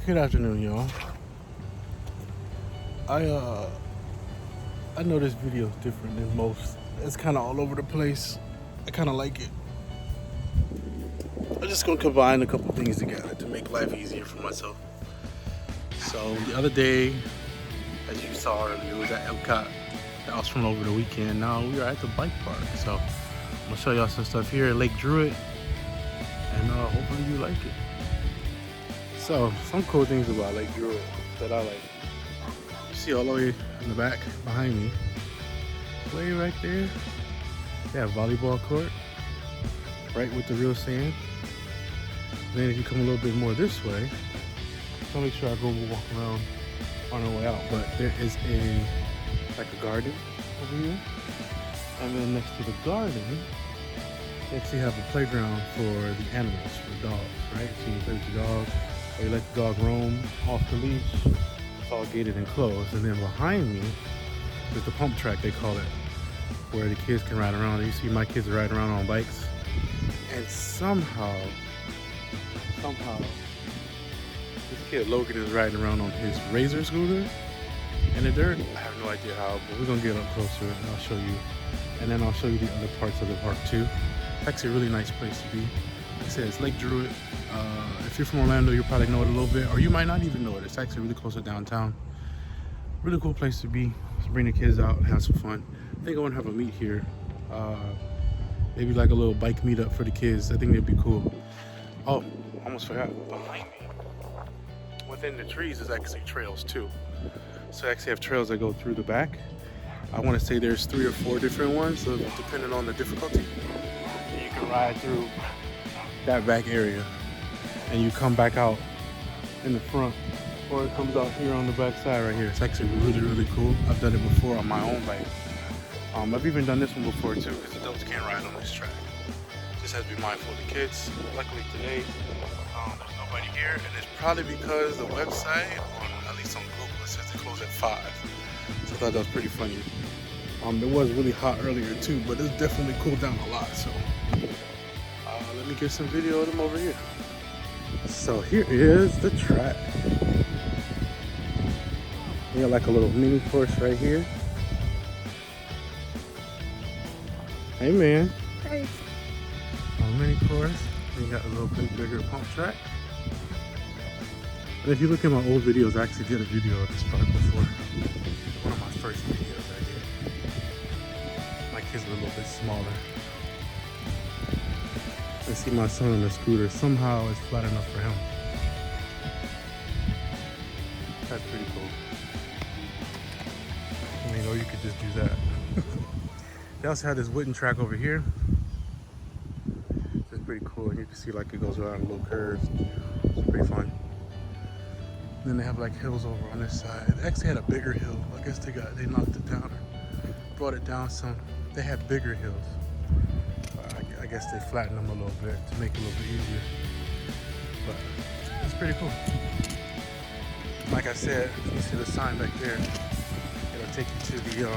Good afternoon, y'all. I know this video is different than most. It's kind of all over the place. I kind of like it. I'm just gonna combine a couple things together to make life easier for myself. So the other day, as you saw earlier, it was at Epcot. That was from over the weekend. Now we are at the bike park. So I'm gonna show y'all some stuff here at Lake Druid, and hopefully you like it. So some cool things about Lake Druid that I like. You see all the way in the back behind me, way right there, they have volleyball court, right with the real sand. Then if you come a little bit more this way, I'll make sure I go walk around on our way out. But there is like a garden over here, and then next to the garden, they actually have a playground for the animals, for dogs, right? So you play with your dog, or you let the dog roam off the leash. It's all gated and closed. And then behind me is the pump track, they call it, where the kids can ride around. You see my kids are riding around on bikes, and somehow this kid Logan is riding around on his Razor scooter in the dirt. I have no idea how, but we're gonna get up closer and I'll show you. And then I'll show you the other parts of the park too. It's actually a really nice place to be. Like I said, it's Lake Druid. If you're from Orlando, you probably know it a little bit, or you might not even know it. It's actually really close to downtown. Really cool place to be. So bring the kids out and have some fun. I think I want to have a meet here. Maybe like a little bike meetup for the kids. I think that'd be cool. Oh, almost forgot. Behind me, within the trees, is actually trails too. So I actually have trails that go through the back. I want to say there's 3 or 4 different ones, so depending on the difficulty, you can ride through that back area and you come back out in the front, or it comes out here on the back side right here. It's actually really, really cool. I've done it before on my own bike. I've even done this one before too, because adults can't ride on this track. Just have to be mindful of the kids. Luckily today, there's nobody here, and it's probably because the website, or at least on Google, it says they close at 5. So I thought that was pretty funny. It was really hot earlier too, but it's definitely cooled down a lot. So let me get some video of them over here. So here is the track. We got like a little mini course right here. Hey man. Hey. A mini course. We got a little bit bigger pump track. And if you look at my old videos, I actually did a video of this park before. One of my first videos I did. My kids were a little bit smaller. I see my son on the scooter. Somehow it's flat enough for him. That's pretty cool. I mean, or you could just do that. They also have this wooden track over here. It's pretty cool. You can see like it goes around a little curve. It's pretty fun. And then they have like hills over on this side. They actually had a bigger hill. I guess they knocked it down or brought it down some. They had bigger hills. I guess they flattened them a little bit to make it a little bit easier. But it's pretty cool. Like I said, you see the sign back there. It'll take you to the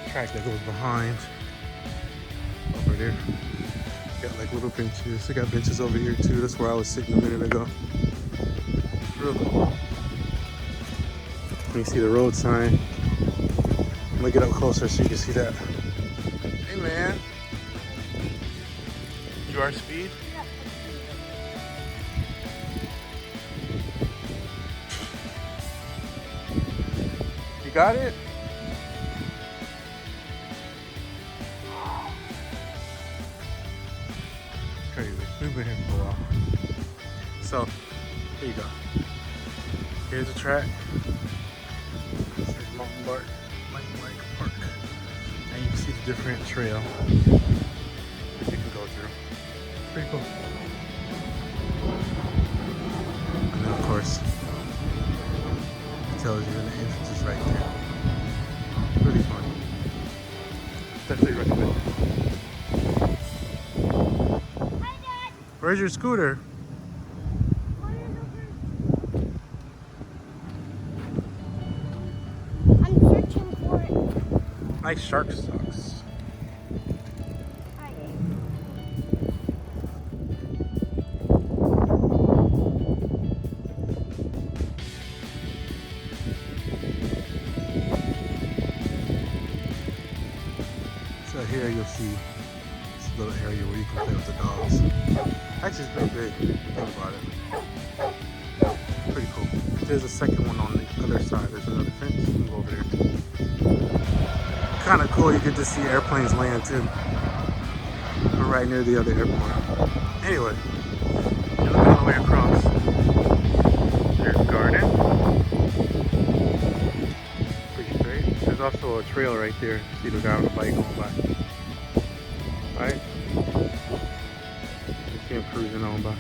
track that goes behind over there. Got like little benches. They got benches over here too. That's where I was sitting a minute ago. Real cool. You see the road sign. I'm gonna get up closer so you can see that. Hey man. You are speed? Yeah. You got it? Crazy. We've been here for a while. So, here you go. Here's the track. This is Mountain Bike Park. And you can see the different trail that you can go through. Pretty cool. And then of course, it tells you when the entrance is right there. Really fun. Definitely recommend it. Hi, Dad. Where's your scooter? I'm searching for it. Nice shark socks. Hi. see this little area where you can play with the dogs. Actually, it's pretty big. Think about it. Pretty cool. There's a second one on the other side. There's another fence. You can go over there too. Kind of cool. You get to see airplanes land too. We're right near the other airport. Anyway, you're looking all the way across. There's a garden. Pretty straight. There's also a trail right there. See the guy on the bike going by. Right? You see him cruising on by.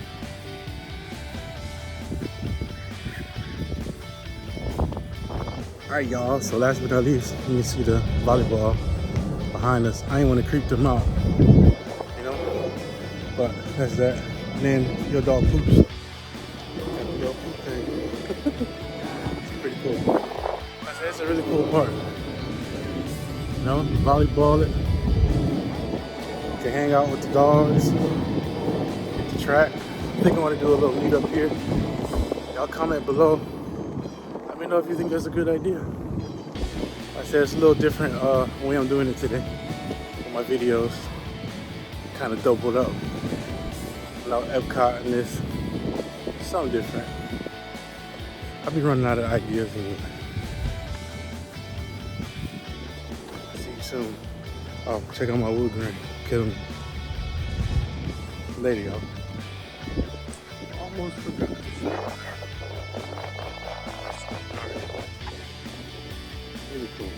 Alright y'all, so last but not least, you can see the volleyball behind us. I ain't want to creep them out, you know, but that's that. And then your dog poops. Got the little poop thing. It's pretty cool. It's a really cool park. You know, volleyball it. You can hang out with the dogs. Hit the track. I think I want to do a little meet up here. Y'all comment below. Let me know if you think that's a good idea. Like I said, it's a little different way I'm doing it today. For my videos, kind of doubled up. Without Epcot and this, something different. I'll be running out of ideas anyway. See you soon. Oh, check out my wood grain. Kill me. Later, y'all. Almost forgot. Really cool.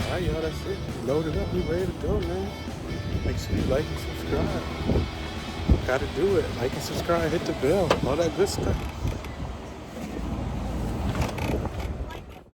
Alright y'all, that's it. Loaded up, we ready to go, man. Make sure you like and subscribe. Gotta do it. Like and subscribe, hit the bell, all that good stuff.